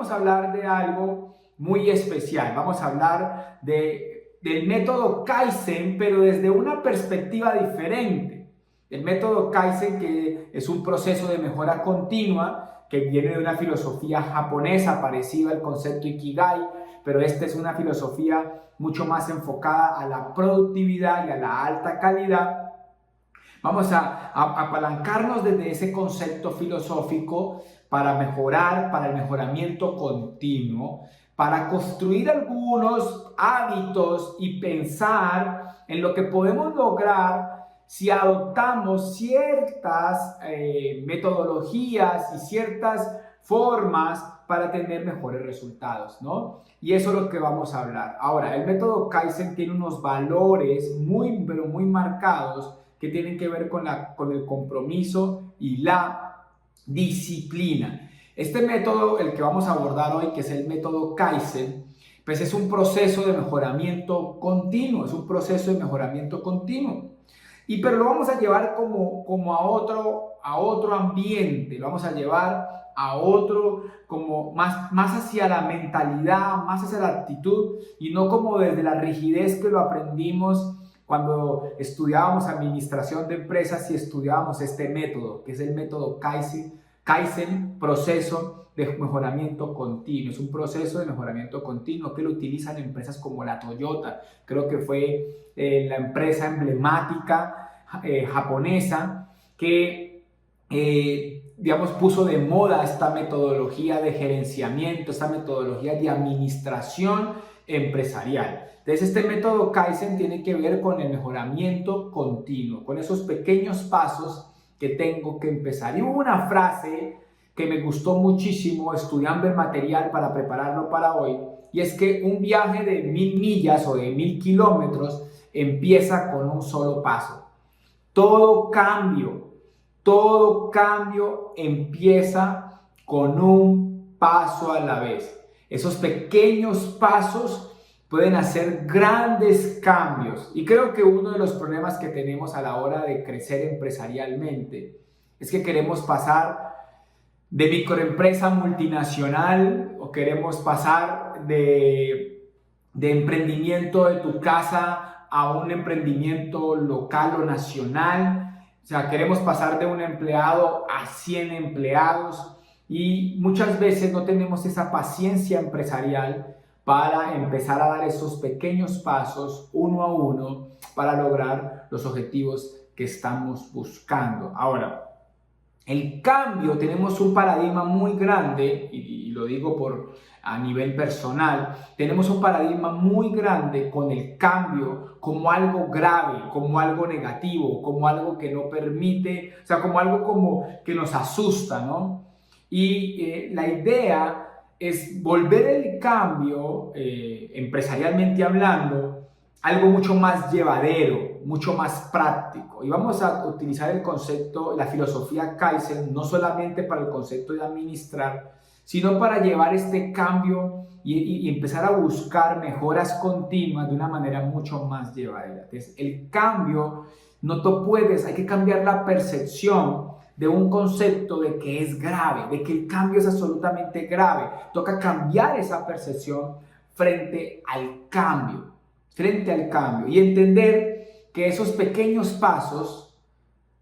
vamos a hablar de algo muy especial. Vamos a hablar del método Kaizen, pero desde una perspectiva diferente. El método Kaizen, que es un proceso de mejora continua, que viene de una filosofía japonesa parecida al concepto Ikigai, pero esta es una filosofía mucho más enfocada a la productividad y a la alta calidad. Vamos a apalancarnos desde ese concepto filosófico para mejorar, para el mejoramiento continuo, para construir algunos hábitos y pensar en lo que podemos lograr si adoptamos ciertas metodologías y ciertas formas para tener mejores resultados, ¿no? Y eso es lo que vamos a hablar. Ahora, el método Kaizen tiene unos valores muy, pero muy marcados que tienen que ver con el compromiso y la disciplina. Este método, el que vamos a abordar hoy, que es el método Kaizen, pues es un proceso de mejoramiento continuo, es un proceso de mejoramiento continuo. Pero lo vamos a llevar como a otro ambiente, lo vamos a llevar a otro, como más hacia la mentalidad, más hacia la actitud, y no como desde la rigidez que lo aprendimos cuando estudiábamos administración de empresas y estudiábamos este método, que es el método Kaizen, proceso de mejoramiento continuo. Es un proceso de mejoramiento continuo que lo utilizan empresas como la Toyota. Creo que fue la empresa emblemática japonesa que, digamos, puso de moda esta metodología de gerenciamiento, esta metodología de administración empresarial. Entonces, este método Kaizen tiene que ver con el mejoramiento continuo, con esos pequeños pasos que tengo que empezar. Y hubo una frase que me gustó muchísimo estudiando el material para prepararlo para hoy, y es que un viaje de 1000 millas o de 1000 kilómetros empieza con un solo paso. Todo cambio empieza con un paso a la vez. Esos pequeños pasos pueden hacer grandes cambios. Y creo que uno de los problemas que tenemos a la hora de crecer empresarialmente es que queremos pasar de microempresa multinacional o queremos pasar de emprendimiento de tu casa a un emprendimiento local o nacional. O sea, queremos pasar de un empleado a 100 empleados y muchas veces no tenemos esa paciencia empresarial para empezar a dar esos pequeños pasos uno a uno para lograr los objetivos que estamos buscando. Ahora, el cambio, tenemos un paradigma muy grande, y lo digo a nivel personal, tenemos un paradigma muy grande con el cambio como algo grave, como algo negativo, como algo que no permite, o sea, como algo como que nos asusta, ¿no? Y la idea es volver el cambio, empresarialmente hablando, algo mucho más llevadero, mucho más práctico. Y vamos a utilizar el concepto, la filosofía Kaizen, no solamente para el concepto de administrar, sino para llevar este cambio y empezar a buscar mejoras continuas de una manera mucho más llevadera. Entonces, el cambio, no tú puedes, hay que cambiar la percepción de un concepto de que es grave, de que el cambio es absolutamente grave. Toca cambiar esa percepción frente al cambio y entender que esos pequeños pasos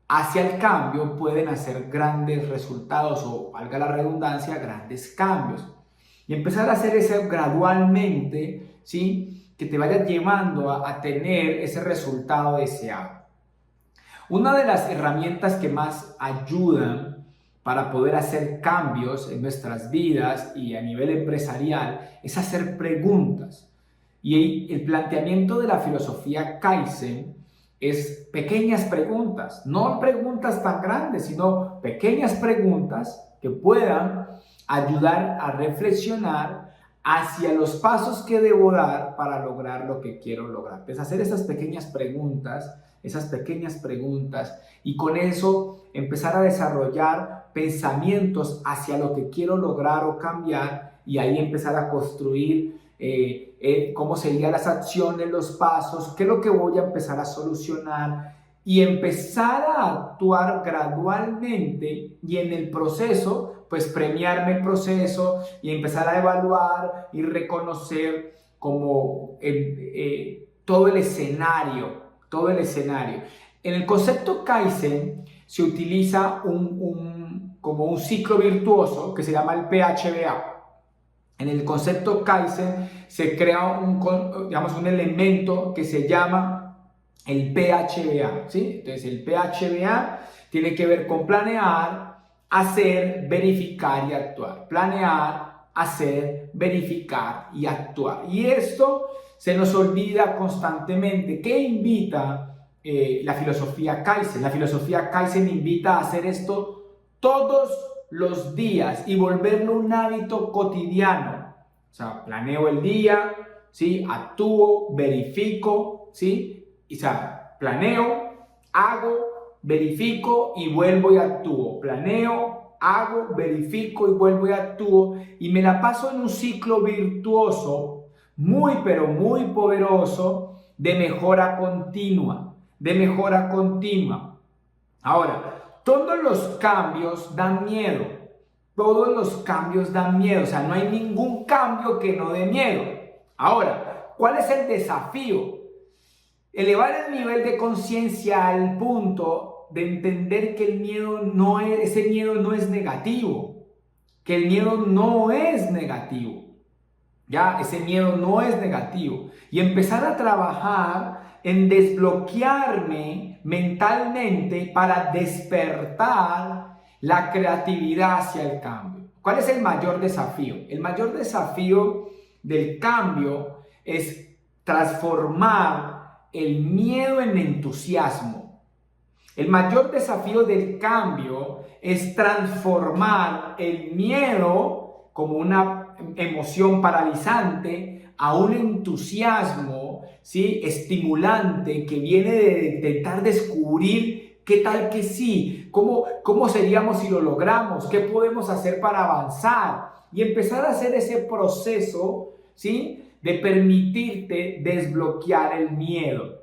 hacia el cambio pueden hacer grandes resultados o, valga la redundancia, grandes cambios. Y empezar a hacer eso gradualmente, ¿sí? Que te vaya llevando a tener ese resultado deseado. Una de las herramientas que más ayudan para poder hacer cambios en nuestras vidas y a nivel empresarial es hacer preguntas. Y el planteamiento de la filosofía Kaizen es pequeñas preguntas, no preguntas tan grandes, sino pequeñas preguntas que puedan ayudar a reflexionar hacia los pasos que debo dar para lograr lo que quiero lograr. Entonces, hacer esas pequeñas preguntas y con eso empezar a desarrollar pensamientos hacia lo que quiero lograr o cambiar y ahí empezar a construir cómo serían las acciones, los pasos, qué es lo que voy a empezar a solucionar y empezar a actuar gradualmente y en el proceso pues premiarme el proceso y empezar a evaluar y reconocer como todo el escenario, todo el escenario. En el concepto Kaizen se utiliza como un ciclo virtuoso que se llama el PHBA. En el concepto Kaizen se crea un elemento que se llama el PHBA, ¿sí? Entonces el PHBA tiene que ver con planear, hacer, verificar y actuar. Planear, hacer, verificar y actuar. Y esto se nos olvida constantemente. ¿Qué invita la filosofía Kaizen? La filosofía Kaizen invita a hacer esto todos los días y volverlo un hábito cotidiano. O sea, planeo el día, ¿sí? Actúo, verifico, ¿sí? O sea, planeo, hago, verifico y vuelvo y actúo. Planeo, hago, verifico y vuelvo y actúo. Y me la paso en un ciclo virtuoso, muy pero muy poderoso, de mejora continua, de mejora continua. Ahora, todos los cambios dan miedo. Todos los cambios dan miedo. O sea, no hay ningún cambio que no dé miedo. Ahora, ¿cuál es el desafío? Elevar el nivel de conciencia al punto de entender que ese miedo no es negativo. Que el miedo no es negativo. Ya, ese miedo no es negativo. Y empezar a trabajar en desbloquearme mentalmente para despertar la creatividad hacia el cambio. ¿Cuál es el mayor desafío? El mayor desafío del cambio es transformar el miedo en entusiasmo. El mayor desafío del cambio es transformar el miedo como una emoción paralizante a un entusiasmo, ¿sí?, estimulante, que viene de intentar descubrir qué tal que sí, cómo seríamos si lo logramos, qué podemos hacer para avanzar y empezar a hacer ese proceso, ¿sí?, de permitirte desbloquear el miedo.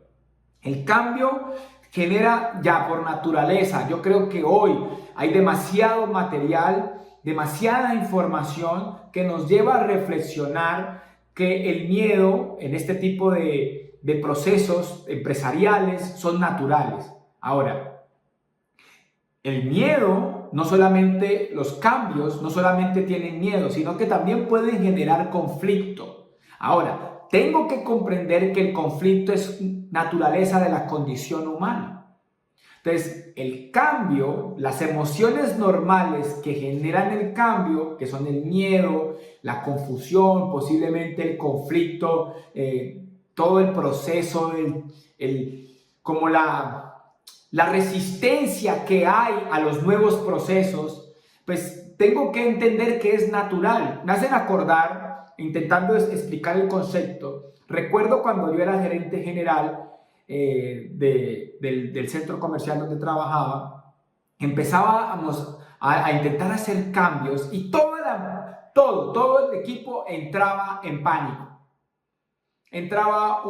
El cambio genera ya por naturaleza. Yo creo que hoy hay demasiado material, demasiada información que nos lleva a reflexionar que el miedo en este tipo de procesos empresariales son naturales. Ahora, el miedo, no solamente los cambios, no solamente tienen miedo, sino que también pueden generar conflicto. Ahora, tengo que comprender que el conflicto es naturaleza de la condición humana. Entonces, el cambio, las emociones normales que generan el cambio, que son el miedo, la confusión, posiblemente el conflicto, todo el proceso, como la resistencia que hay a los nuevos procesos, pues tengo que entender que es natural. Me hacen acordar, intentando explicar el concepto, recuerdo cuando yo era gerente general del centro comercial donde trabajaba, empezábamos a intentar hacer cambios y todo el equipo entraba en pánico. Entraba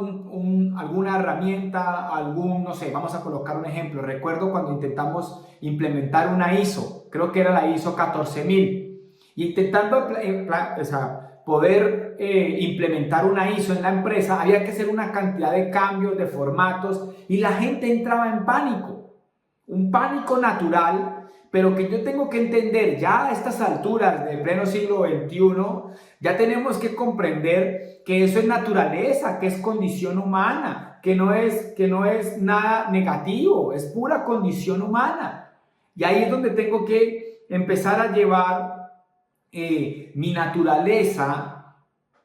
alguna herramienta, no sé, vamos a colocar un ejemplo. Recuerdo cuando intentamos implementar una ISO, creo que era la ISO 14000, y intentando poder implementar una ISO en la empresa, había que hacer una cantidad de cambios, de formatos, y la gente entraba en pánico. Un pánico natural, pero que yo tengo que entender ya a estas alturas del pleno siglo XXI, ya tenemos que comprender que eso es naturaleza, que es condición humana, que no es nada negativo, es pura condición humana. Y ahí es donde tengo que empezar a llevar mi naturaleza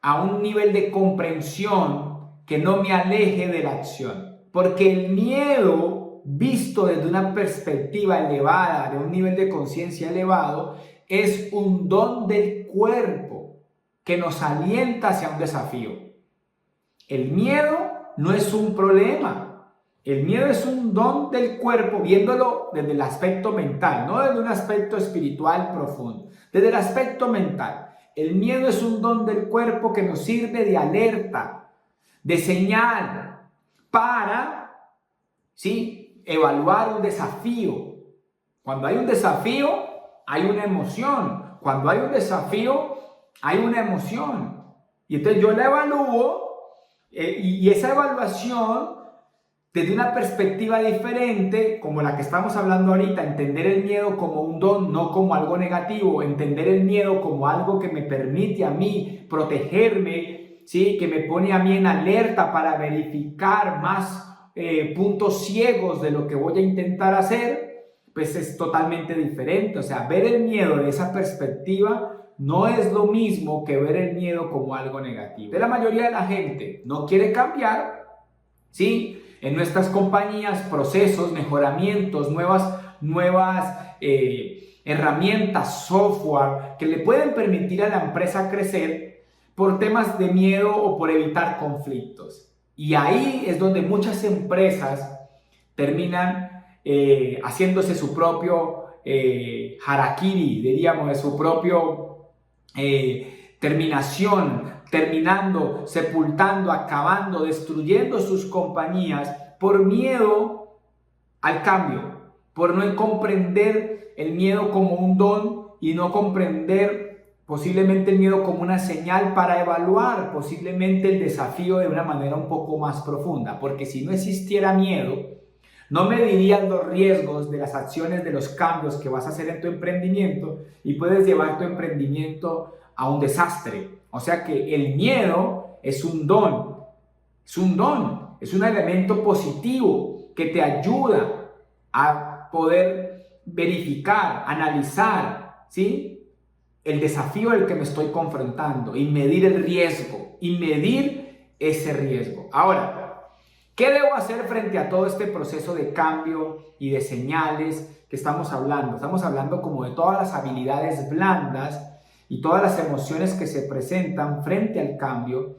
a un nivel de comprensión que no me aleje de la acción. Porque el miedo, visto desde una perspectiva elevada, de un nivel de conciencia elevado, es un don del cuerpo que nos alienta hacia un desafío. El miedo no es un problema. El miedo es un don del cuerpo, viéndolo desde el aspecto mental, no desde un aspecto espiritual profundo, desde el aspecto mental. El miedo es un don del cuerpo que nos sirve de alerta, de señal, para, ¿sí?, evaluar un desafío. Cuando hay un desafío, hay una emoción. Cuando hay un desafío, hay una emoción. Y entonces yo la evalúo y esa evaluación desde una perspectiva diferente, como la que estamos hablando ahorita, entender el miedo como un don, no como algo negativo, entender el miedo como algo que me permite a mí protegerme, ¿sí? Que me pone a mí en alerta para verificar más puntos ciegos de lo que voy a intentar hacer, pues es totalmente diferente. O sea, ver el miedo de esa perspectiva no es lo mismo que ver el miedo como algo negativo. La mayoría de la gente no quiere cambiar, ¿sí? En nuestras compañías, procesos, mejoramientos, nuevas herramientas, software que le pueden permitir a la empresa crecer por temas de miedo o por evitar conflictos. Y ahí es donde muchas empresas terminan haciéndose su propio harakiri, diríamos, de su propio terminando, sepultando, acabando, destruyendo sus compañías por miedo al cambio, por no comprender el miedo como un don y no comprender posiblemente el miedo como una señal para evaluar posiblemente el desafío de una manera un poco más profunda, porque si no existiera miedo, no medirías los riesgos de las acciones, de los cambios que vas a hacer en tu emprendimiento y puedes llevar tu emprendimiento a un desastre. O sea que el miedo es un don, es un elemento positivo que te ayuda a poder verificar, analizar, ¿sí? El desafío al que me estoy confrontando y medir el riesgo y medir ese riesgo. Ahora, ¿qué debo hacer frente a todo este proceso de cambio y de señales que estamos hablando? Estamos hablando como de todas las habilidades blandas y todas las emociones que se presentan frente al cambio,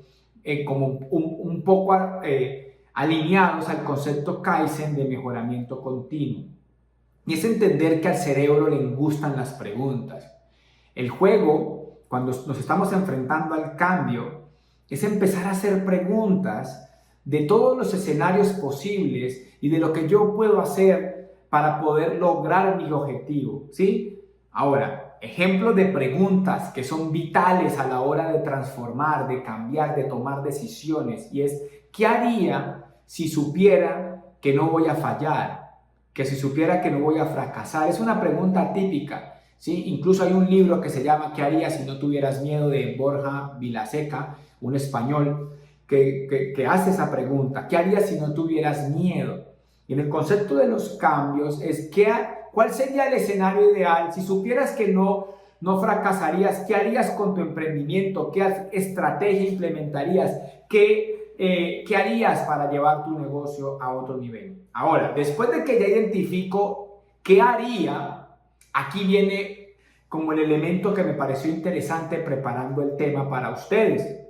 como un poco alineados al concepto Kaizen de mejoramiento continuo. Y es entender que al cerebro le gustan las preguntas. El juego, cuando nos estamos enfrentando al cambio, es empezar a hacer preguntas de todos los escenarios posibles y de lo que yo puedo hacer para poder lograr mi objetivo, ¿sí? Ahora, ejemplos de preguntas que son vitales a la hora de transformar, de cambiar, de tomar decisiones, y es, ¿qué haría si supiera que no voy a fallar? Que si supiera que no voy a fracasar. Es una pregunta típica, ¿sí? Incluso hay un libro que se llama ¿Qué harías si no tuvieras miedo? De Borja Vilaseca, un español, que hace esa pregunta. ¿Qué harías si no tuvieras miedo? Y en el concepto de los cambios es ¿cuál sería el escenario ideal? Si supieras que no fracasarías, ¿qué harías con tu emprendimiento? ¿Qué estrategia implementarías? ¿Qué harías para llevar tu negocio a otro nivel? Ahora, después de que ya identifico qué haría, aquí viene como el elemento que me pareció interesante preparando el tema para ustedes.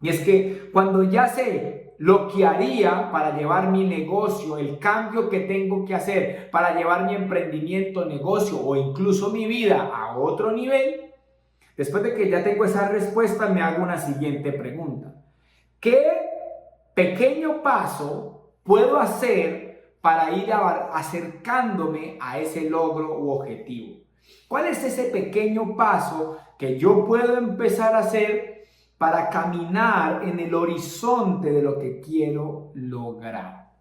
Y es que cuando ya sé lo que haría para llevar mi negocio, el cambio que tengo que hacer para llevar mi emprendimiento, negocio o incluso mi vida a otro nivel, después de que ya tengo esa respuesta, me hago una siguiente pregunta. ¿Qué pequeño paso puedo hacer para ir acercándome a ese logro u objetivo? ¿Cuál es ese pequeño paso que yo puedo empezar a hacer para caminar en el horizonte de lo que quiero lograr?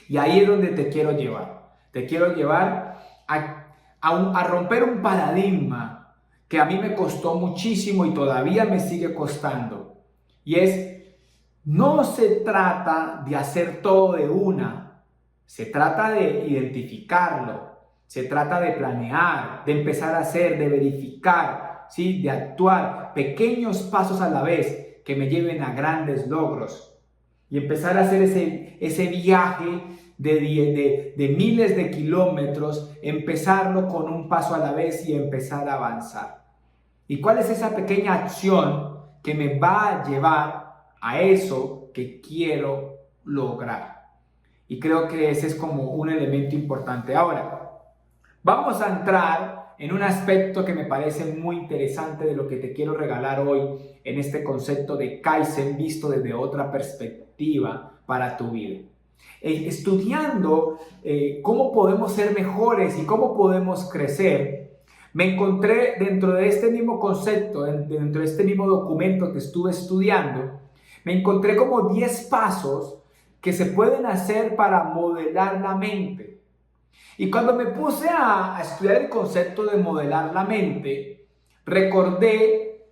Y ahí es donde te quiero llevar. Te quiero llevar a romper un paradigma que a mí me costó muchísimo y todavía me sigue costando. Y es, no se trata de hacer todo de una. Se trata de identificarlo. Se trata de planear, de empezar a hacer, de verificar, ¿sí? De actuar pequeños pasos a la vez que me lleven a grandes logros y empezar a hacer ese viaje de miles de kilómetros, empezarlo con un paso a la vez y empezar a avanzar. ¿Y cuál es esa pequeña acción que me va a llevar a eso que quiero lograr? Y creo que ese es como un elemento importante. Ahora, vamos a entrar en un aspecto que me parece muy interesante de lo que te quiero regalar hoy en este concepto de Kaizen visto desde otra perspectiva para tu vida. Estudiando cómo podemos ser mejores y cómo podemos crecer, me encontré dentro de este mismo concepto, dentro de este mismo documento que estuve estudiando, me encontré como 10 pasos que se pueden hacer para modelar la mente. Y cuando me puse a estudiar el concepto de modelar la mente, recordé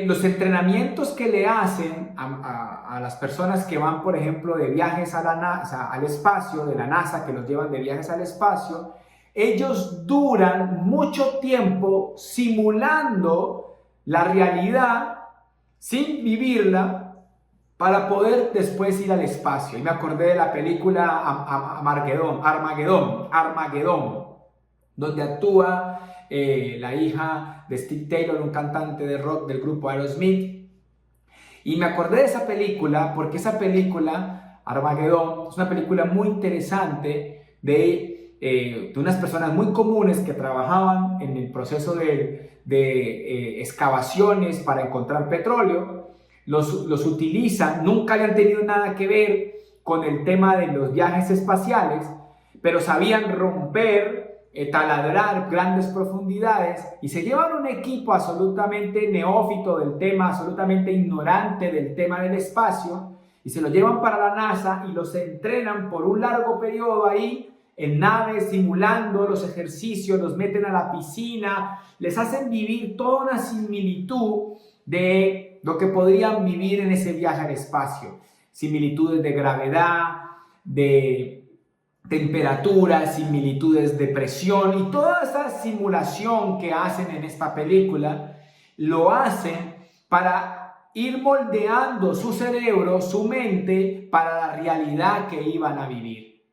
los entrenamientos que le hacen a las personas que van, por ejemplo, de viajes a la NASA, al espacio, de la NASA, que los llevan de viajes al espacio. Ellos duran mucho tiempo simulando la realidad sin vivirla para poder después ir al espacio. Y me acordé de la película Armageddon, donde actúa la hija de Steve Taylor, un cantante de rock del grupo Aerosmith. Y me acordé de esa película porque esa película, Armageddon, es una película muy interesante de unas personas muy comunes que trabajaban en el proceso de excavaciones para encontrar petróleo. Los utilizan, nunca le han tenido nada que ver con el tema de los viajes espaciales, pero sabían romper, taladrar grandes profundidades y se llevan un equipo absolutamente neófito del tema, absolutamente ignorante del tema del espacio, y se lo llevan para la NASA y los entrenan por un largo periodo ahí en naves, simulando los ejercicios, los meten a la piscina, les hacen vivir toda una similitud de lo que podrían vivir en ese viaje al espacio. Similitudes de gravedad, de temperatura, similitudes de presión, y toda esa simulación que hacen en esta película lo hacen para ir moldeando su cerebro, su mente, para la realidad que iban a vivir,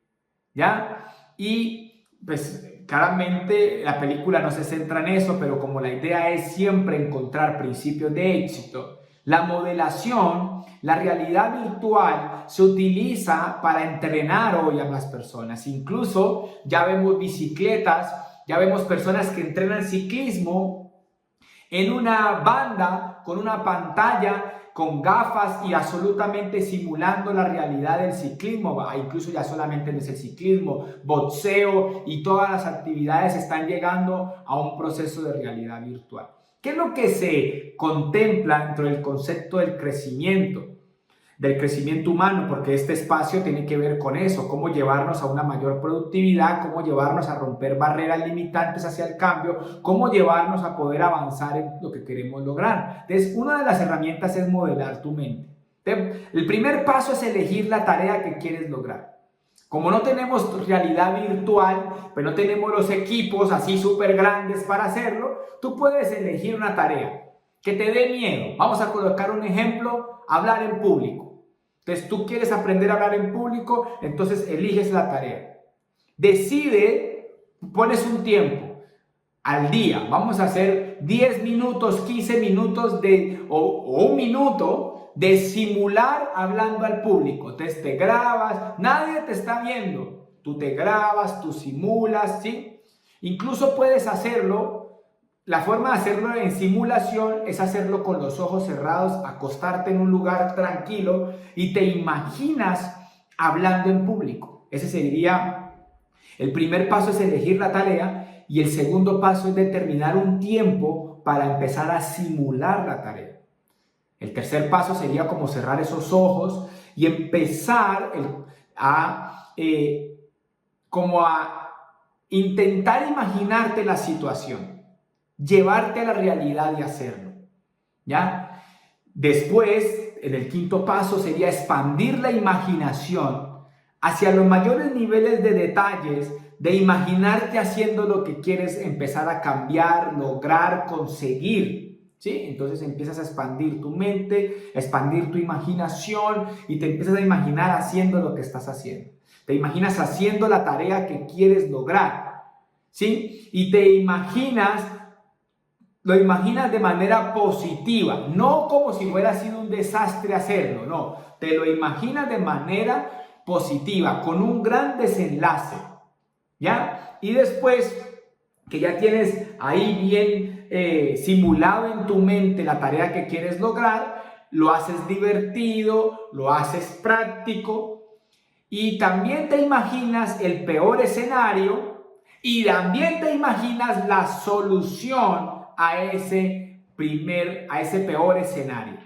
¿ya? Y pues claramente la película no se centra en eso, pero como la idea es siempre encontrar principios de éxito, la modelación, la realidad virtual se utiliza para entrenar hoy a las personas. Incluso ya vemos bicicletas, ya vemos personas que entrenan ciclismo en una banda con una pantalla, con gafas y absolutamente simulando la realidad del ciclismo. Incluso ya solamente no es el ciclismo, boxeo y todas las actividades están llegando a un proceso de realidad virtual. ¿Qué es lo que se contempla dentro del concepto del crecimiento humano? Porque este espacio tiene que ver con eso, cómo llevarnos a una mayor productividad, cómo llevarnos a romper barreras limitantes hacia el cambio, cómo llevarnos a poder avanzar en lo que queremos lograr. Entonces, una de las herramientas es modelar tu mente. El primer paso es elegir la tarea que quieres lograr. Como no tenemos realidad virtual, pues no tenemos los equipos así súper grandes para hacerlo, tú puedes elegir una tarea que te dé miedo. Vamos a colocar un ejemplo: hablar en público. Entonces tú quieres aprender a hablar en público, entonces eliges la tarea. Decide, pones un tiempo al día. Vamos a hacer 10 minutos, 15 minutos o un minuto de simular hablando al público. Entonces te grabas, nadie te está viendo. Tú te grabas, tú simulas, ¿sí? Incluso puedes hacerlo, la forma de hacerlo en simulación es hacerlo con los ojos cerrados, acostarte en un lugar tranquilo y te imaginas hablando en público. Ese sería el primer paso, es elegir la tarea, y el segundo paso es determinar un tiempo para empezar a simular la tarea. El tercer paso sería como cerrar esos ojos y empezar a intentar imaginarte la situación, llevarte a la realidad y hacerlo, ¿ya? Después, en el quinto paso sería expandir la imaginación hacia los mayores niveles de detalles, de imaginarte haciendo lo que quieres empezar a cambiar, lograr, conseguir. ¿Sí? Entonces empiezas a expandir tu mente, a expandir tu imaginación y te empiezas a imaginar haciendo lo que estás haciendo. Te imaginas haciendo la tarea que quieres lograr, ¿sí? Y lo imaginas de manera positiva, no como si hubiera sido un desastre hacerlo, no. Te lo imaginas de manera positiva, con un gran desenlace, ¿ya? Y después que ya tienes ahí bien simulado en tu mente la tarea que quieres lograr, lo haces divertido, lo haces práctico y también te imaginas el peor escenario Y también te imaginas la solución a ese peor escenario.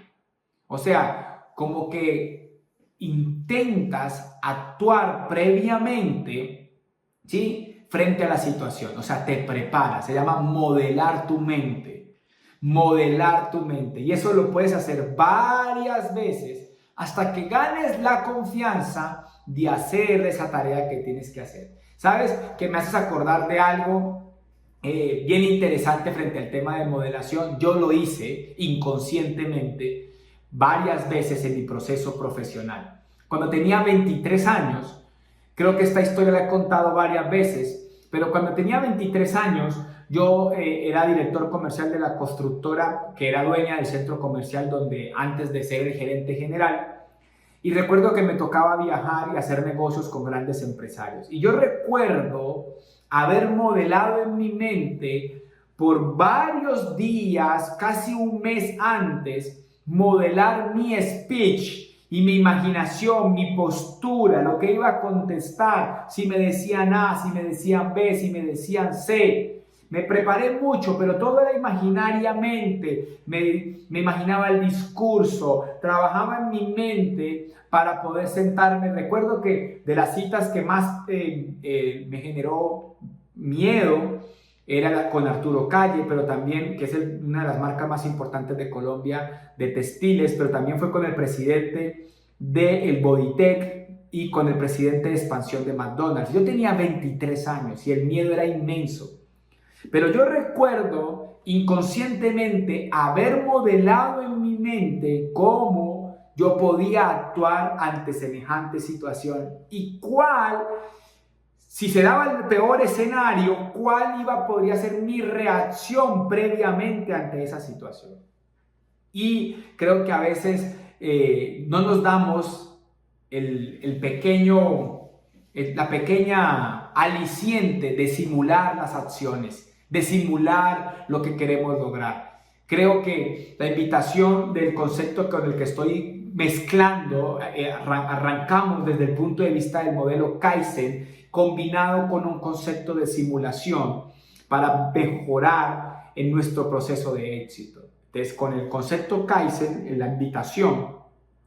O sea, como que intentas actuar previamente, ¿sí?, frente a la situación. O sea, te preparas. Se llama modelar tu mente. Modelar tu mente. Y eso lo puedes hacer varias veces hasta que ganes la confianza de hacer esa tarea que tienes que hacer. ¿Sabes? Que me haces acordar de algo bien interesante frente al tema de modelación. Yo lo hice inconscientemente varias veces en mi proceso profesional. Cuando tenía 23 años, creo que esta historia la he contado varias veces, pero cuando tenía 23 años, yo era director comercial de la constructora que era dueña del centro comercial donde antes de ser el gerente general. Y recuerdo que me tocaba viajar y hacer negocios con grandes empresarios. Y yo recuerdo haber modelado en mi mente por varios días, casi un mes antes, modelar mi speech y mi imaginación, mi postura, lo que iba a contestar, si me decían A, si me decían B, si me decían C. Me preparé mucho, pero todo era imaginariamente. Me imaginaba el discurso, trabajaba en mi mente para poder sentarme. Recuerdo que de las citas que más me generó miedo era con Arturo Calle, pero también, que es una de las marcas más importantes de Colombia de textiles, pero también fue con el presidente del Bodytech y con el presidente de expansión de McDonald's. Yo tenía 23 años y el miedo era inmenso. Pero yo recuerdo inconscientemente haber modelado en mi mente cómo yo podía actuar ante semejante situación y cuál, si se daba el peor escenario, podría ser mi reacción previamente ante esa situación. Y creo que a veces no nos damos la pequeña aliciente de simular las acciones, de simular lo que queremos lograr. Creo que la invitación del concepto con el que estoy mezclando, arrancamos desde el punto de vista del modelo Kaizen, combinado con un concepto de simulación para mejorar en nuestro proceso de éxito. Entonces, con el concepto Kaizen, la invitación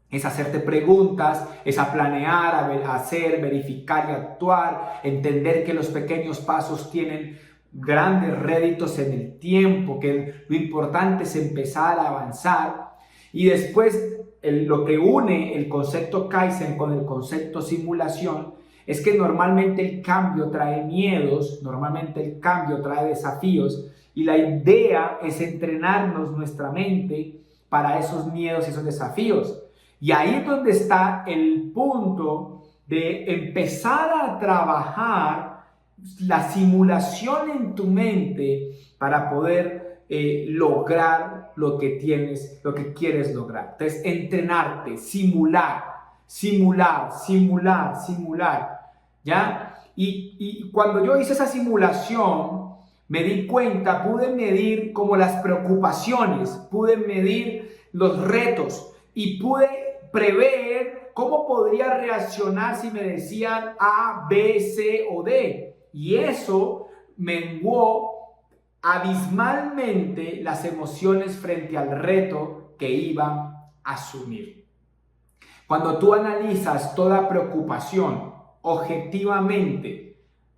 es hacerte preguntas, es a planear, a hacer, verificar y actuar, entender que los pequeños pasos tienen grandes réditos en el tiempo, que lo importante es empezar a avanzar. Y después lo que une el concepto Kaizen con el concepto simulación es que normalmente el cambio trae miedos, normalmente el cambio trae desafíos, y la idea es entrenarnos nuestra mente para esos miedos y esos desafíos. Y ahí es donde está el punto de empezar a trabajar la simulación en tu mente para poder lograr lo que quieres lograr. Entonces, entrenarte, simular, ¿ya? Y cuando yo hice esa simulación, me di cuenta, pude medir como las preocupaciones, pude medir los retos y pude prever cómo podría reaccionar si me decían A, B, C o D. Y eso menguó abismalmente las emociones frente al reto que iba a asumir. Cuando tú analizas toda preocupación objetivamente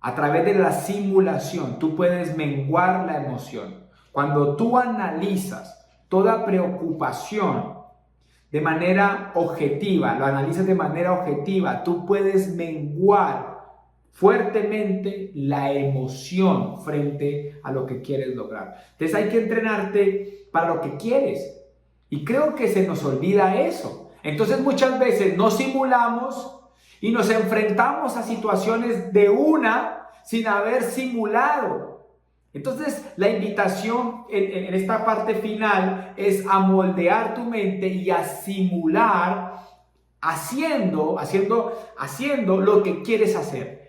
a través de la simulación, tú puedes menguar la emoción. Cuando tú analizas toda preocupación de manera objetiva, lo analizas de manera objetiva, tú puedes menguar fuertemente la emoción frente a lo que quieres lograr. Entonces hay que entrenarte para lo que quieres. Y creo que se nos olvida eso. Entonces muchas veces no simulamos y nos enfrentamos a situaciones de una sin haber simulado. Entonces la invitación en esta parte final es a moldear tu mente y a simular haciendo lo que quieres hacer.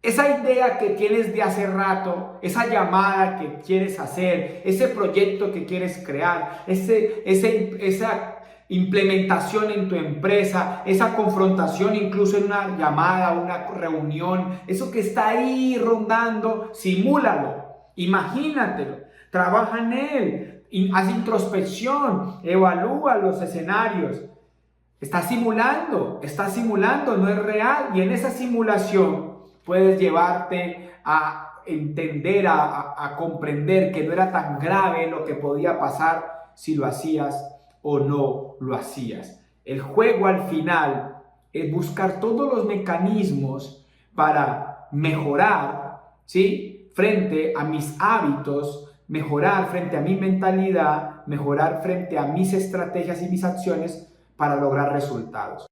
Esa idea que tienes de hace rato, esa llamada que quieres hacer, ese proyecto que quieres crear, esa implementación en tu empresa, esa confrontación incluso en una llamada, una reunión, eso que está ahí rondando, simúlalo, imagínatelo, trabaja en él, haz introspección, evalúa los escenarios. Está simulando, no es real, y en esa simulación puedes llevarte a entender, a comprender que no era tan grave lo que podía pasar si lo hacías o no lo hacías. El juego al final es buscar todos los mecanismos para mejorar, ¿sí?, frente a mis hábitos, mejorar frente a mi mentalidad, mejorar frente a mis estrategias y mis acciones para lograr resultados.